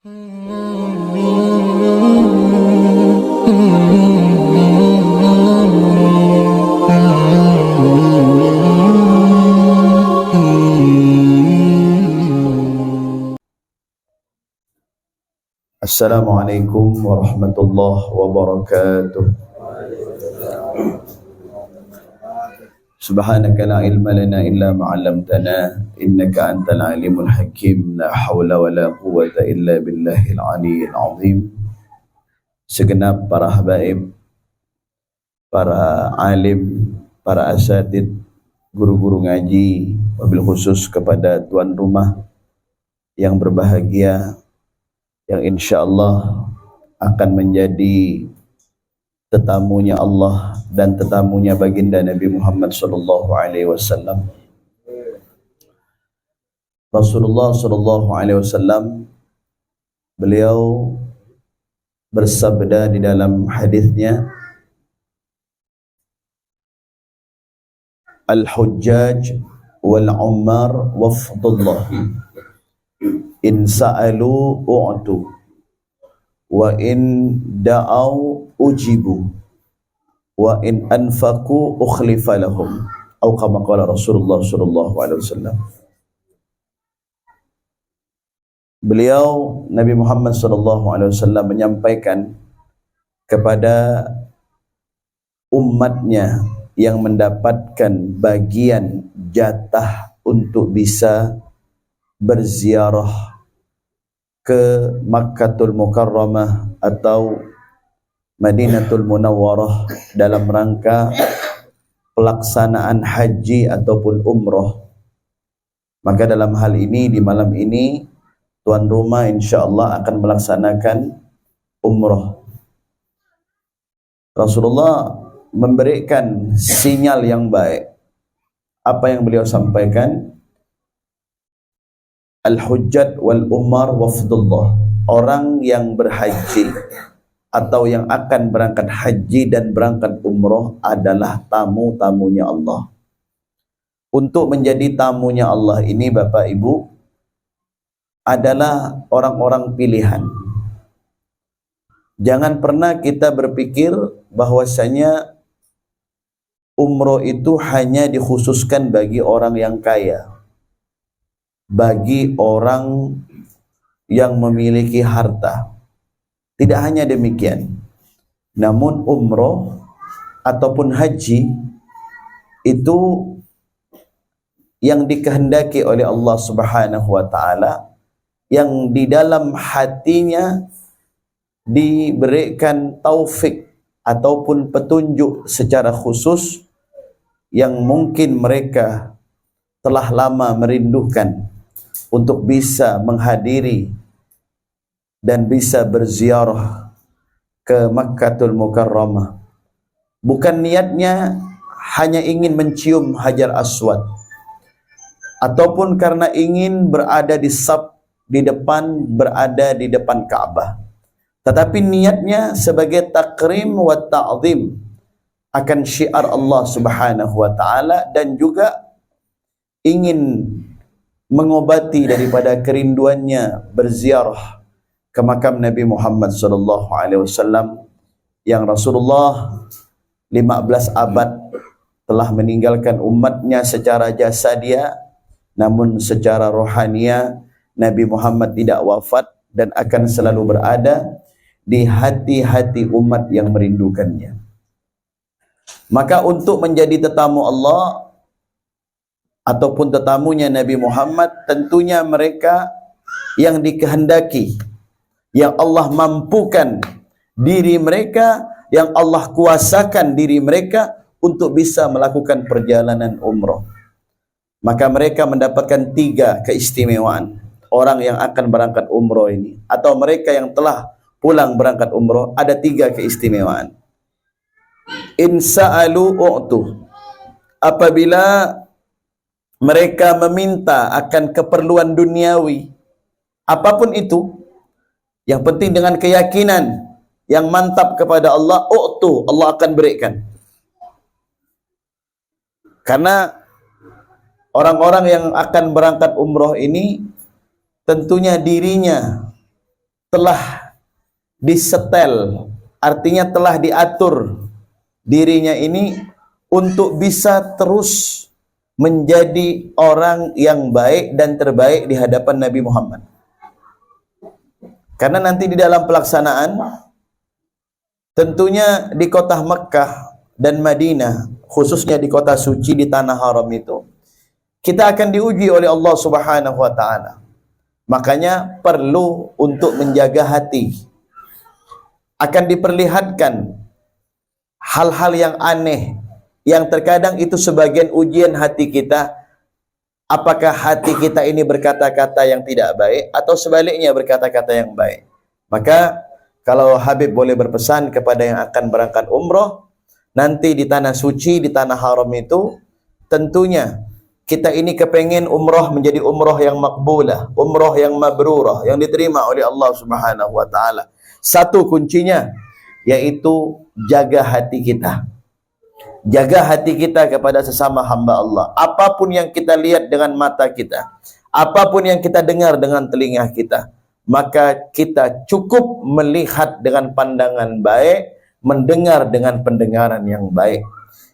Assalamualaikum warahmatullahi wabarakatuh. Subhanaka la ilma lana illa ma 'allamtana innaka antal alimul hakim. La haula wala quwwata illa billahil aliyyil azim. Segenap para habaib, para alim, para asatid, guru-guru ngaji, wabil khusus kepada tuan rumah yang berbahagia, yang insyaallah akan menjadi tetamunya Allah dan tetamunya baginda Nabi Muhammad sallallahu alaihi wasallam. Rasulullah sallallahu alaihi wasallam, beliau bersabda di dalam hadisnya, al-hujjaj wal ummar wafdullah in sa'alu u'tu wa in da'au ujibu wa in anfaqu ukhlifa lahum, atau kama qala Rasulullah sallallahu alaihi wasallam. Beliau Nabi Muhammad sallallahu alaihi wasallam menyampaikan kepada umatnya yang mendapatkan bagian jatah untuk bisa berziarah ke Makkatul Mukarramah atau Madinatul Munawwarah dalam rangka pelaksanaan haji ataupun umroh. Maka dalam hal ini, di malam ini, tuan rumah insyaallah akan melaksanakan umroh. Rasulullah memberikan sinyal yang baik. Apa yang beliau sampaikan? Al-hujjat wal umar wafdullah, orang yang berhaji atau yang akan berangkat haji dan berangkat umroh adalah tamu-tamunya Allah. Untuk menjadi tamunya Allah ini, Bapak Ibu, adalah orang-orang pilihan. Jangan pernah kita berpikir bahwasanya umroh itu hanya dikhususkan bagi orang yang kaya, bagi orang yang memiliki harta. Tidak hanya demikian. Namun umroh ataupun haji itu yang dikehendaki oleh Allah Subhanahu wa taala, yang di dalam hatinya diberikan taufik ataupun petunjuk secara khusus, yang mungkin mereka telah lama merindukan untuk bisa menghadiri dan bisa berziarah ke Makkatul Mukarramah. Bukan niatnya hanya ingin mencium Hajar Aswad, ataupun karena ingin berada di depan Ka'bah, tetapi niatnya sebagai takrim wa ta'zim akan syiar Allah Subhanahu wa taala, dan juga ingin mengobati daripada kerinduannya berziarah ke makam Nabi Muhammad sallallahu alaihi wasallam yang Rasulullah 15 abad telah meninggalkan umatnya secara jasadia, namun secara rohania Nabi Muhammad tidak wafat dan akan selalu berada di hati-hati umat yang merindukannya. Maka untuk menjadi tetamu Allah ataupun tetamunya Nabi Muhammad, tentunya mereka yang dikehendaki, yang Allah mampukan diri mereka, yang Allah kuasakan diri mereka untuk bisa melakukan perjalanan umroh. Maka mereka mendapatkan 3 keistimewaan. Orang yang akan berangkat umroh ini, atau mereka yang telah pulang berangkat umroh, ada 3 keistimewaan. In sa'alu u'tu, apabila mereka meminta akan keperluan duniawi, apapun itu, yang penting dengan keyakinan yang mantap kepada Allah, u'tu, Allah akan berikan. Karena orang-orang yang akan berangkat umroh ini tentunya dirinya telah disetel, artinya telah diatur dirinya ini untuk bisa terus menjadi orang yang baik dan terbaik di hadapan Nabi Muhammad. Karena nanti di dalam pelaksanaan, tentunya di kota Mekkah dan Madinah, khususnya di kota suci di tanah haram itu, kita akan diuji oleh Allah Subhanahu wa taala. Makanya perlu untuk menjaga hati. Akan diperlihatkan hal-hal yang aneh, yang terkadang itu sebagian ujian hati kita. Apakah hati kita ini berkata-kata yang tidak baik atau sebaliknya berkata-kata yang baik? Maka kalau Habib boleh berpesan kepada yang akan berangkat umroh nanti di tanah suci, di tanah haram itu, tentunya kita ini kepengen umroh menjadi umroh yang makbulah, umroh yang mabrurah, yang diterima oleh Allah Subhanahu wa taala. Satu kuncinya yaitu jaga hati kita. Jaga hati kita kepada sesama hamba Allah. Apapun yang kita lihat dengan mata kita, apapun yang kita dengar dengan telinga kita, maka kita cukup melihat dengan pandangan baik, mendengar dengan pendengaran yang baik.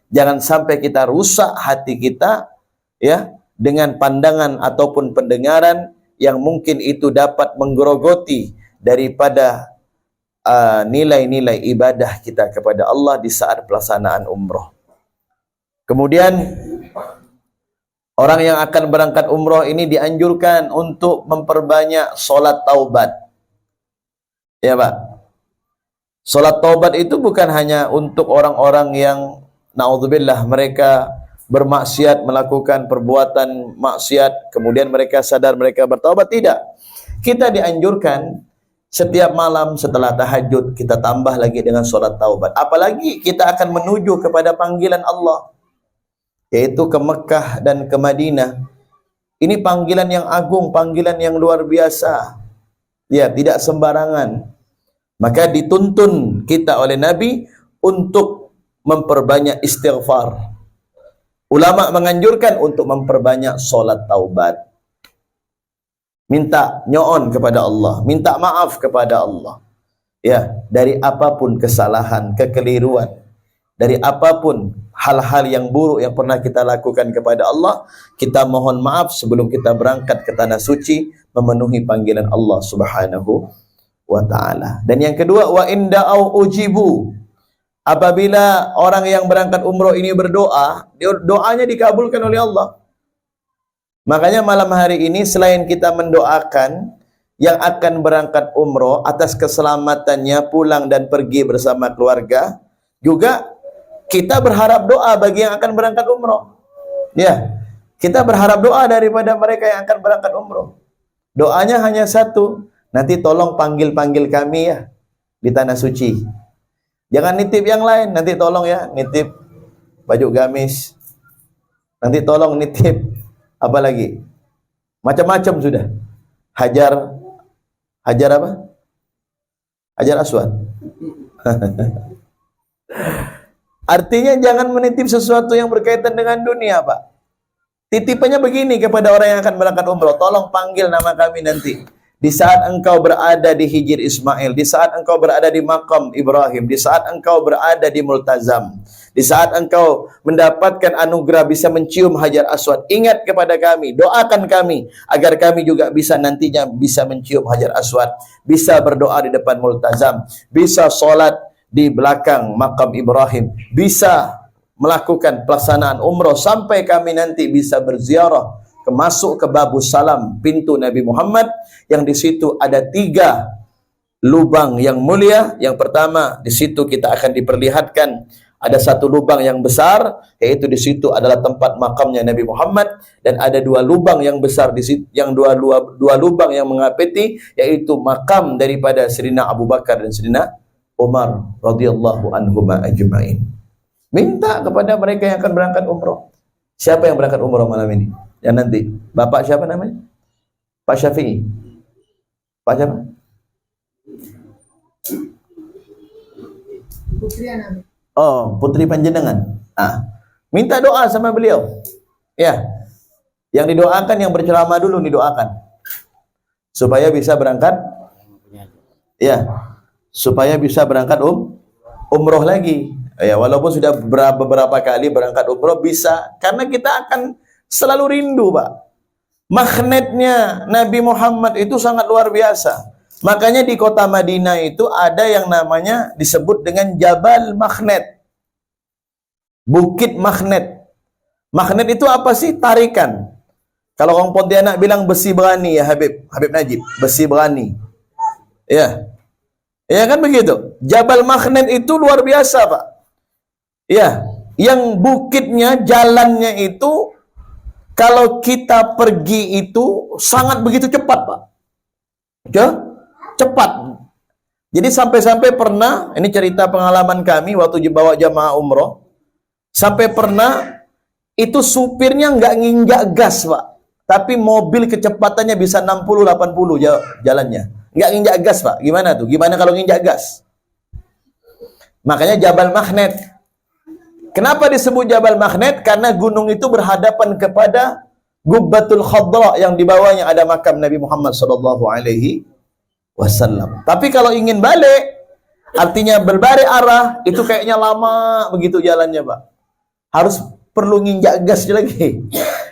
Jangan sampai kita rusak hati kita ya dengan pandangan ataupun pendengaran yang mungkin itu dapat menggerogoti daripada nilai-nilai ibadah kita kepada Allah di saat pelaksanaan umroh. Kemudian orang yang akan berangkat umroh ini dianjurkan untuk memperbanyak solat taubat. Ya Pak. Solat taubat itu bukan hanya untuk orang-orang yang naudzubillah mereka bermaksiat, melakukan perbuatan maksiat, kemudian mereka sadar mereka bertaubat, tidak. Kita dianjurkan setiap malam setelah tahajud kita tambah lagi dengan solat taubat. Apalagi kita akan menuju kepada panggilan Allah, yaitu ke Mekah dan ke Madinah. Ini panggilan yang agung, panggilan yang luar biasa. Ya, tidak sembarangan. Maka dituntun kita oleh Nabi untuk memperbanyak istighfar. Ulama menganjurkan untuk memperbanyak solat taubat. Minta nyoon kepada Allah, minta maaf kepada Allah. Ya, dari apapun kesalahan, kekeliruan, dari apapun hal-hal yang buruk yang pernah kita lakukan kepada Allah, kita mohon maaf sebelum kita berangkat ke tanah suci memenuhi panggilan Allah Subhanahu wa taala. Dan yang kedua, wa inda'au ujibu. Apabila orang yang berangkat umroh ini berdoa, doanya dikabulkan oleh Allah. Makanya malam hari ini selain kita mendoakan yang akan berangkat umroh atas keselamatannya pulang dan pergi bersama keluarga, juga kita berharap doa bagi yang akan berangkat umroh. Ya, kita berharap doa daripada mereka yang akan berangkat umroh. Doanya hanya satu, nanti tolong panggil-panggil kami ya di tanah suci. Jangan nitip yang lain, nanti tolong ya nitip baju gamis. Nanti tolong nitip apa lagi? Macam-macam sudah. Hajar apa? Hajar Aswad. Artinya jangan menitip sesuatu yang berkaitan dengan dunia, Pak. Titipannya begini kepada orang yang akan berangkat umroh, tolong panggil nama kami nanti. Di saat engkau berada di Hijr Ismail, di saat engkau berada di Maqam Ibrahim, di saat engkau berada di Multazam, di saat engkau mendapatkan anugerah bisa mencium Hajar Aswad, ingat kepada kami, doakan kami agar kami juga bisa nantinya bisa mencium Hajar Aswad, bisa berdoa di depan Multazam, bisa sholat di belakang Maqam Ibrahim, bisa melakukan pelaksanaan umroh sampai kami nanti bisa berziarah masuk ke Babus Salam, pintu Nabi Muhammad, yang di situ ada 3 lubang yang mulia. Yang pertama, di situ kita akan diperlihatkan ada 1 lubang yang besar, yaitu di situ adalah tempat makamnya Nabi Muhammad, dan ada 2 lubang yang besar di situ, yang dua lubang yang mengapeti, yaitu makam daripada Sayyidina Abu Bakar dan Sayyidina Umar radhiyallahu anhuma ajma'in. Minta kepada mereka yang akan berangkat umroh. Siapa yang berangkat umroh malam ini? Yang nanti, Bapak siapa namanya? Pak Syafi'i. Pak siapa? Putri Anam. Oh, putri panjenengan. Minta doa sama beliau. Ya. Yang didoakan, yang berceramah dulu didoakan. Supaya bisa berangkat Ya, supaya bisa berangkat umroh lagi. Ya, walaupun sudah beberapa kali berangkat umroh bisa, karena kita akan selalu rindu, Pak. Magnetnya Nabi Muhammad itu sangat luar biasa. Makanya di kota Madinah itu ada yang namanya disebut dengan Jabal Magnet. Bukit Magnet. Magnet itu apa sih? Tarikan. Kalau orang Pontianak bilang besi berani ya Habib Najib, besi berani. Ya. Ya kan begitu. Jabal Magnet itu luar biasa, Pak. Ya, yang bukitnya, jalannya itu kalau kita pergi itu sangat begitu cepat, Pak. Ya, cepat. Jadi sampai-sampai pernah, ini cerita pengalaman kami waktu bawa jamaah umroh, sampai pernah itu supirnya nggak nginjak gas, Pak. Tapi mobil kecepatannya bisa 60-80 jalannya. Nggak nginjak gas, Pak. Gimana tuh? Gimana kalau nginjak gas? Makanya Jabal Magnet. Kenapa disebut Jabal Magnet? Karena gunung itu berhadapan kepada Gubbatul Khadra yang di bawahnya ada makam Nabi Muhammad SAW. Tapi kalau ingin balik, artinya berbalik arah, itu kayaknya lama begitu jalannya, Pak. Harus perlu nginjak gas lagi.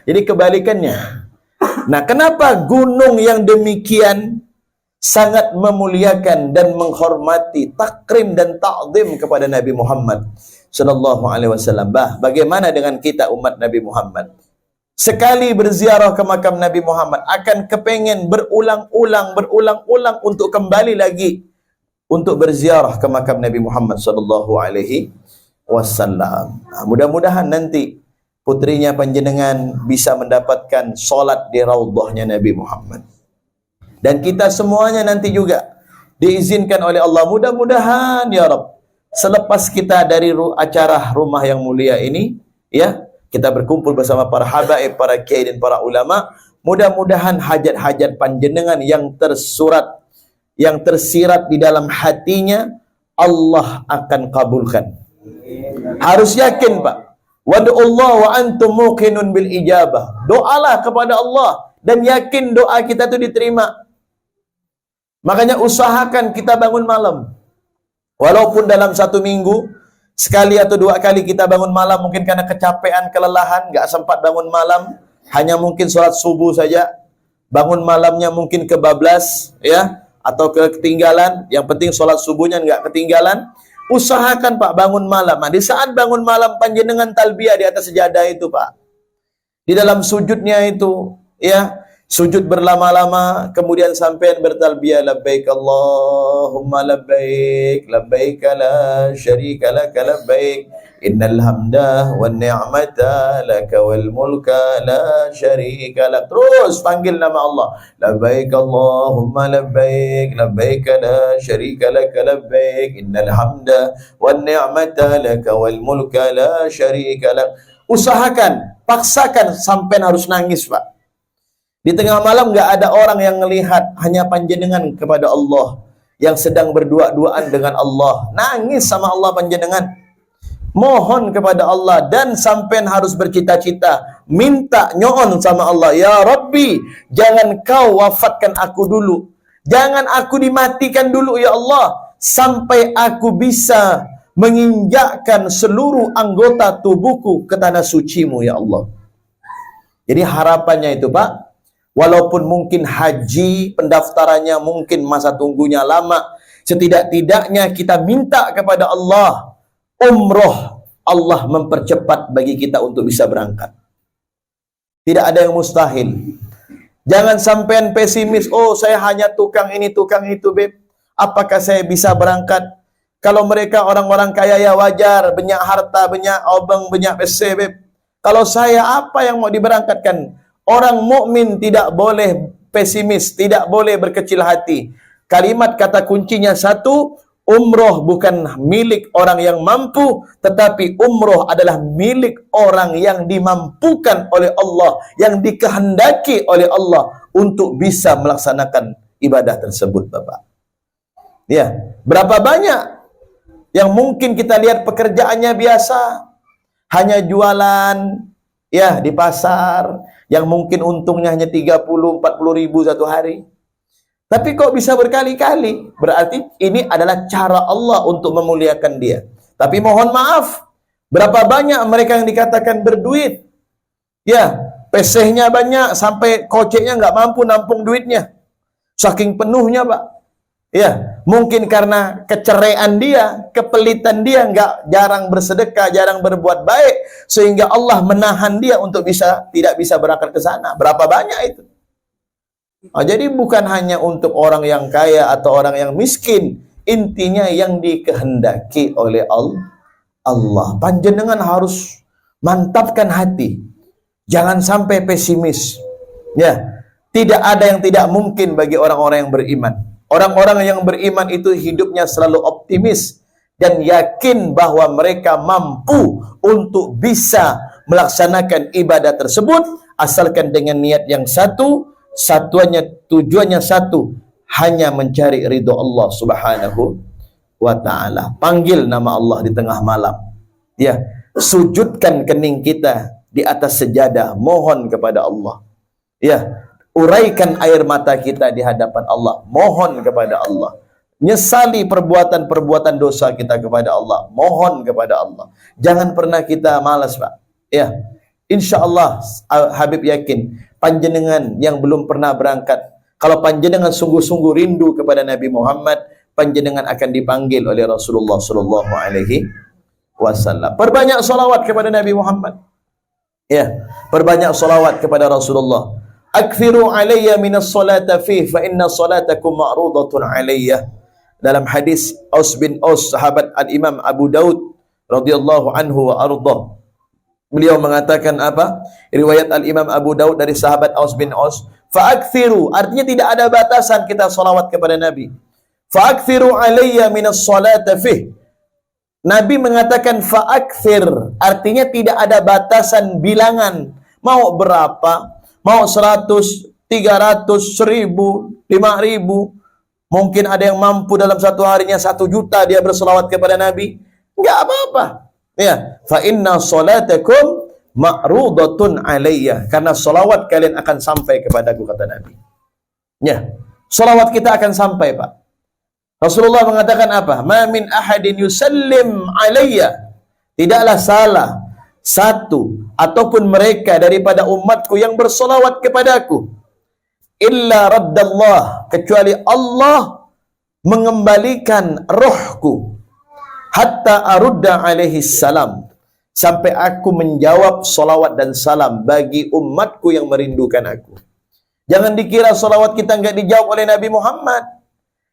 Jadi kebalikannya. Nah, kenapa gunung yang demikian sangat memuliakan dan menghormati, takrim dan ta'zim kepada Nabi Muhammad sallallahu alaihi wasallam? Bagaimana dengan kita umat Nabi Muhammad? Sekali berziarah ke makam Nabi Muhammad akan kepengen berulang-ulang untuk kembali lagi untuk berziarah ke makam Nabi Muhammad sallallahu alaihi wasallam. Mudah-mudahan nanti putrinya panjenengan bisa mendapatkan solat di raudhahnya Nabi Muhammad. Dan kita semuanya nanti juga diizinkan oleh Allah, mudah-mudahan ya Rabb, selepas kita dari acara rumah yang mulia ini, ya, kita berkumpul bersama para habaib, para kiai dan para ulama, mudah-mudahan hajat-hajat panjenengan yang tersurat, yang tersirat di dalam hatinya, Allah akan kabulkan. Harus yakin, Pak. Wad'ullah wa antum muqinun bil ijabah. Doalah kepada Allah dan yakin doa kita itu diterima. Makanya usahakan kita bangun malam. Walaupun dalam satu minggu sekali atau dua kali kita bangun malam, mungkin karena kecapean, kelelahan, nggak sempat bangun malam, hanya mungkin sholat subuh saja. Bangun malamnya mungkin kebablas, ya, atau ketinggalan. Yang penting sholat subuhnya nggak ketinggalan. Usahakan, Pak, bangun malam. Nah, di saat bangun malam panjenengan talbiyah di atas sejadah itu, Pak. Di dalam sujudnya itu, ya, sujud berlama-lama, kemudian sampai bertalbiyah, labbaik Allahumma labbaik, labbaik la syarika laka labbaik, innal hamda wan ni'mata laka wal mulka la syarika lak. Terus panggil nama Allah, labbaik Allahumma labbaik, labbaik la syarika laka labbaik, innal hamda wan ni'mata laka wal mulka la syarika lak. Usahakan, paksakan sampai harus nangis, Pak. Di tengah malam nggak ada orang yang melihat, hanya panjenengan kepada Allah yang sedang berdua-duaan dengan Allah. Nangis sama Allah panjenengan. Mohon kepada Allah dan sampean harus bercita-cita, minta nyoon sama Allah, ya Rabbi, jangan kau wafatkan aku dulu. Jangan aku dimatikan dulu ya Allah, sampai aku bisa menginjakkan seluruh anggota tubuhku ke tanah sucimu ya Allah. Jadi harapannya itu, Pak, walaupun mungkin haji pendaftarannya mungkin masa tunggunya lama, setidak-tidaknya kita minta kepada Allah umroh, Allah mempercepat bagi kita untuk bisa berangkat. Tidak ada yang mustahil. Jangan sampai pesimis, oh saya hanya tukang ini tukang itu, Beb, apakah saya bisa berangkat? Kalau mereka orang-orang kaya ya wajar, banyak harta, banyak obeng, banyak PC, Beb. Kalau saya apa yang mau diberangkatkan? Orang mukmin tidak boleh pesimis, tidak boleh berkecil hati. Kalimat kata kuncinya satu, umroh bukan milik orang yang mampu, tetapi umroh adalah milik orang yang dimampukan oleh Allah, yang dikehendaki oleh Allah untuk bisa melaksanakan ibadah tersebut, Bapak. Ya, berapa banyak yang mungkin kita lihat pekerjaannya biasa, hanya jualan, ya, di pasar, yang mungkin untungnya hanya 30-40 ribu satu hari. Tapi kok bisa berkali-kali? Berarti ini adalah cara Allah untuk memuliakan dia. Tapi mohon maaf, berapa banyak mereka yang dikatakan berduit? Ya, pesehnya banyak, sampai koceknya nggak mampu nampung duitnya. Saking penuhnya, Pak. Ya, mungkin karena kecerean dia, kepelitan dia, jarang bersedekah, jarang berbuat baik, sehingga Allah menahan dia untuk tidak bisa berangkat ke sana. Berapa banyak itu? Jadi bukan hanya untuk orang yang kaya atau orang yang miskin, intinya yang dikehendaki oleh Allah. Panjenengan harus mantapkan hati, jangan sampai pesimis. Ya, tidak ada yang tidak mungkin bagi orang-orang yang beriman. Orang-orang yang beriman itu hidupnya selalu optimis dan yakin bahwa mereka mampu untuk bisa melaksanakan ibadah tersebut asalkan dengan niat yang satu, tujuannya satu, hanya mencari ridho Allah Subhanahu wa ta'ala. Panggil nama Allah di tengah malam. Ya, sujudkan kening kita di atas sejadah, mohon kepada Allah. Ya, uraikan air mata kita di hadapan Allah, mohon kepada Allah. Nyesali perbuatan-perbuatan dosa kita kepada Allah, mohon kepada Allah. Jangan pernah kita malas, Pak. Ya, insya Allah Habib yakin panjenengan yang belum pernah berangkat, kalau panjenengan sungguh-sungguh rindu kepada Nabi Muhammad, panjenengan akan dipanggil oleh Rasulullah sallallahu alaihi wasallam. Perbanyak salawat kepada Nabi Muhammad. Ya, perbanyak salawat kepada Rasulullah. Akthiru alayya minas salata fi fa inna salatakum ma'rudatun alayya. Dalam hadis Aus bin Aus, sahabat Al-Imam Abu Daud radhiyallahu anhu wa ardah, beliau mengatakan apa? Riwayat Al-Imam Abu Daud dari sahabat Aus bin Aus, fa'akthiru, artinya tidak ada batasan kita salawat kepada Nabi. Fa'akthiru alayya minas salata fih. Nabi mengatakan fa'akthir, artinya tidak ada batasan bilangan. Mau berapa? Mau 100, 300, 1000, 5000. Mungkin ada yang mampu dalam satu harinya 1 juta dia berselawat kepada Nabi. Enggak apa-apa. Ya, fa inna salatakum ma'rudatun alayya, karena salawat kalian akan sampai kepadaku, kata Nabi. Ya, salawat kita akan sampai, Pak. Rasulullah mengatakan apa? Ma min ahadin yusallim alayya, tidaklah salah satu ataupun mereka daripada umatku yang bersolawat kepadaku, illa raddallah, kecuali Allah mengembalikan rohku, hatta arudda alaihi salam, sampai aku menjawab solawat dan salam bagi umatku yang merindukan aku. Jangan dikira solawat kita enggak dijawab oleh Nabi Muhammad.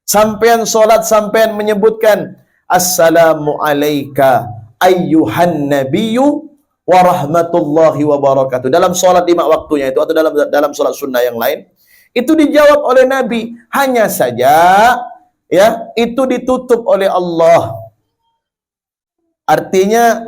Sampean solat, sampean menyebutkan assalamu alaika ayyuhan nabiyyu wa rahmatullahi wa barakatuh dalam solat 5 waktunya itu, atau dalam solat sunnah yang lain, itu dijawab oleh Nabi. Hanya saja ya, itu ditutup oleh Allah. Artinya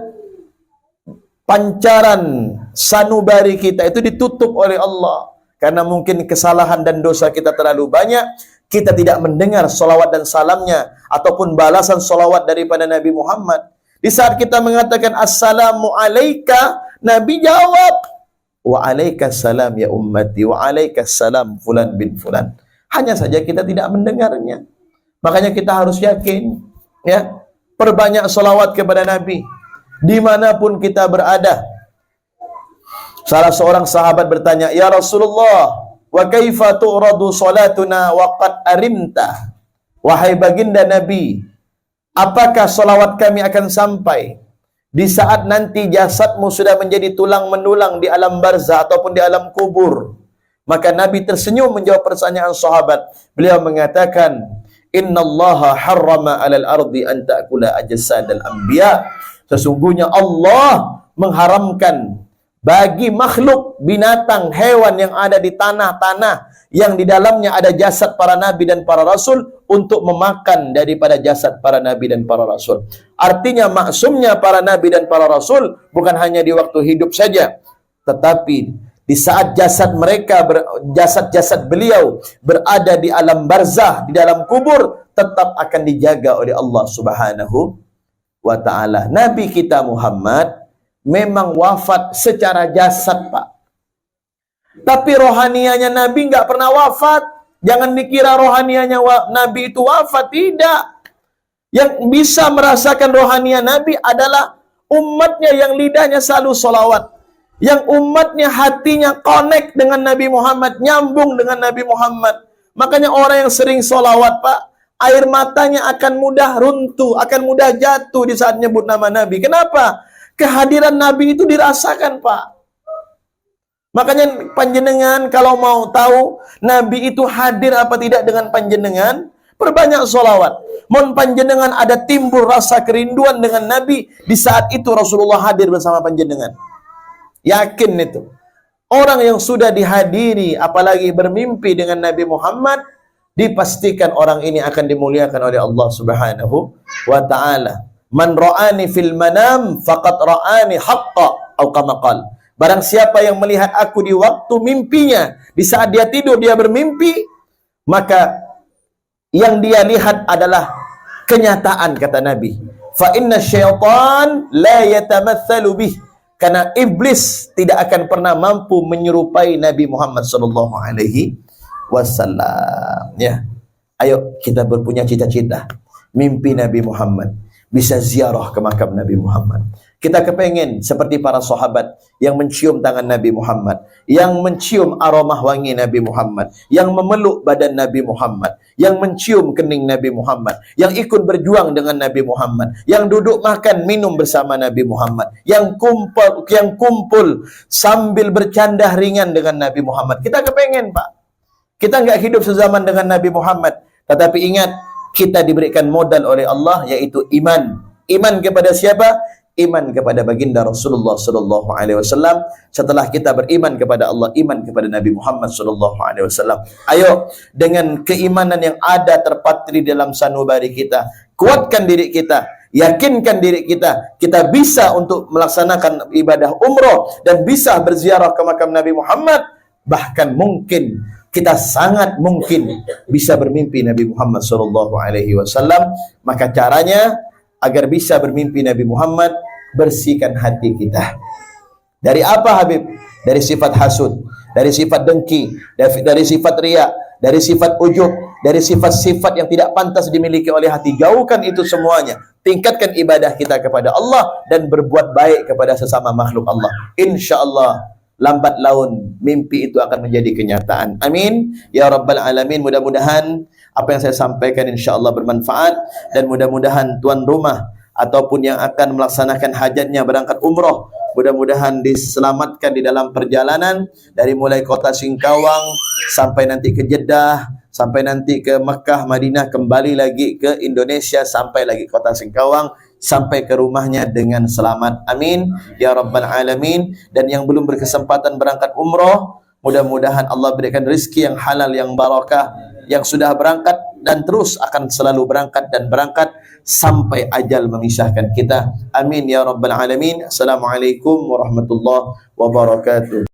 pancaran sanubari kita itu ditutup oleh Allah, karena mungkin kesalahan dan dosa kita terlalu banyak, kita tidak mendengar salawat dan salamnya ataupun balasan salawat daripada Nabi Muhammad. Di saat kita mengatakan assalamu alaika, Nabi jawab wa alaikas salam ya ummati, wa alaikas salam fulan bin fulan. Hanya saja kita tidak mendengarnya. Makanya kita harus yakin, ya, perbanyak salawat kepada Nabi dimanapun kita berada. Salah seorang sahabat bertanya, ya Rasulullah, wa kaifa tu'radu salatuna wa qad arimta, wahai baginda Nabi, apakah salawat kami akan sampai di saat nanti jasadmu sudah menjadi tulang menulang di alam barzah ataupun di alam kubur? Maka Nabi tersenyum menjawab pertanyaan sahabat. Beliau mengatakan, innallaha harrama 'alal ardi an ta'kula ajsadal anbiya, sesungguhnya Allah mengharamkan bagi makhluk, binatang, hewan yang ada di tanah-tanah yang di dalamnya ada jasad para nabi dan para rasul, untuk memakan daripada jasad para nabi dan para rasul. Artinya maksumnya para nabi dan para rasul bukan hanya di waktu hidup saja, tetapi di saat jasad mereka, jasad-jasad beliau berada di alam barzah, di dalam kubur, tetap akan dijaga oleh Allah Subhanahu wa ta'ala. Nabi kita Muhammad memang wafat secara jasad, Pak. Tapi rohanianya Nabi nggak pernah wafat. Jangan dikira rohanianya Nabi itu wafat, tidak. Yang bisa merasakan rohania Nabi adalah umatnya yang lidahnya selalu solawat, yang umatnya hatinya connect dengan Nabi Muhammad, nyambung dengan Nabi Muhammad. Makanya orang yang sering solawat, Pak, air matanya akan mudah runtuh, akan mudah jatuh di saat nyebut nama Nabi. Kenapa? Kehadiran Nabi itu dirasakan, Pak. Makanya panjenengan kalau mau tahu Nabi itu hadir apa tidak dengan panjenengan, perbanyak solawat. Mohon panjenengan ada timbul rasa kerinduan dengan Nabi, di saat itu Rasulullah hadir bersama panjenengan. Yakin itu. Orang yang sudah dihadiri, apalagi bermimpi dengan Nabi Muhammad, dipastikan orang ini akan dimuliakan oleh Allah Subhanahu wa ta'ala. Man ra'ani fil manam faqad ra'ani haqqa, atau kama qala. Barang siapa yang melihat aku di waktu mimpinya, di saat dia tidur dia bermimpi, maka yang dia lihat adalah kenyataan, kata Nabi. Fa inna syaitan la yatamatsalu bih. Karena iblis tidak akan pernah mampu menyerupai Nabi Muhammad sallallahu alaihi wasallam. Ya. Ayo kita berpunya cita-cita, mimpi Nabi Muhammad, bisa ziarah ke makam Nabi Muhammad. Kita kepengen seperti para sahabat yang mencium tangan Nabi Muhammad, yang mencium aromah wangi Nabi Muhammad, yang memeluk badan Nabi Muhammad, yang mencium kening Nabi Muhammad, yang ikut berjuang dengan Nabi Muhammad, yang duduk makan minum bersama Nabi Muhammad, yang kumpul sambil bercanda ringan dengan Nabi Muhammad. Kita kepengen, Pak. Kita nggak hidup sezaman dengan Nabi Muhammad, tetapi ingat, kita diberikan modal oleh Allah, yaitu iman. Iman kepada siapa? Iman kepada baginda Rasulullah sallallahu alaihi wasallam. Setelah kita beriman kepada Allah, iman kepada Nabi Muhammad sallallahu alaihi wasallam. Ayo, dengan keimanan yang ada terpatri dalam sanubari kita, kuatkan diri kita, yakinkan diri kita, kita bisa untuk melaksanakan ibadah umroh dan bisa berziarah ke makam Nabi Muhammad. Bahkan mungkin, kita sangat mungkin bisa bermimpi Nabi Muhammad sallallahu alaihi wasallam. Maka caranya agar bisa bermimpi Nabi Muhammad, bersihkan hati kita. Dari apa, Habib? Dari sifat hasud, dari sifat dengki, dari sifat riya, dari sifat ujub, dari sifat-sifat yang tidak pantas dimiliki oleh hati. Jauhkan itu semuanya. Tingkatkan ibadah kita kepada Allah dan berbuat baik kepada sesama makhluk Allah. Insya Allah lambat laun mimpi itu akan menjadi kenyataan. Amin ya rabbal alamin. Mudah-mudahan apa yang saya sampaikan insya Allah bermanfaat, dan mudah-mudahan tuan rumah ataupun yang akan melaksanakan hajatnya berangkat umroh, mudah-mudahan diselamatkan di dalam perjalanan, dari mulai kota Singkawang sampai nanti ke Jeddah, sampai nanti ke Mekah, Madinah, kembali lagi ke Indonesia, sampai lagi kota Singkawang, sampai ke rumahnya dengan selamat. Amin ya rabbal alamin. Dan yang belum berkesempatan berangkat umroh, mudah-mudahan Allah berikan rezeki yang halal, yang barakah. Yang sudah berangkat dan terus akan selalu berangkat dan berangkat sampai ajal memisahkan kita. Amin ya rabbal alamin. Assalamualaikum warahmatullahi wabarakatuh.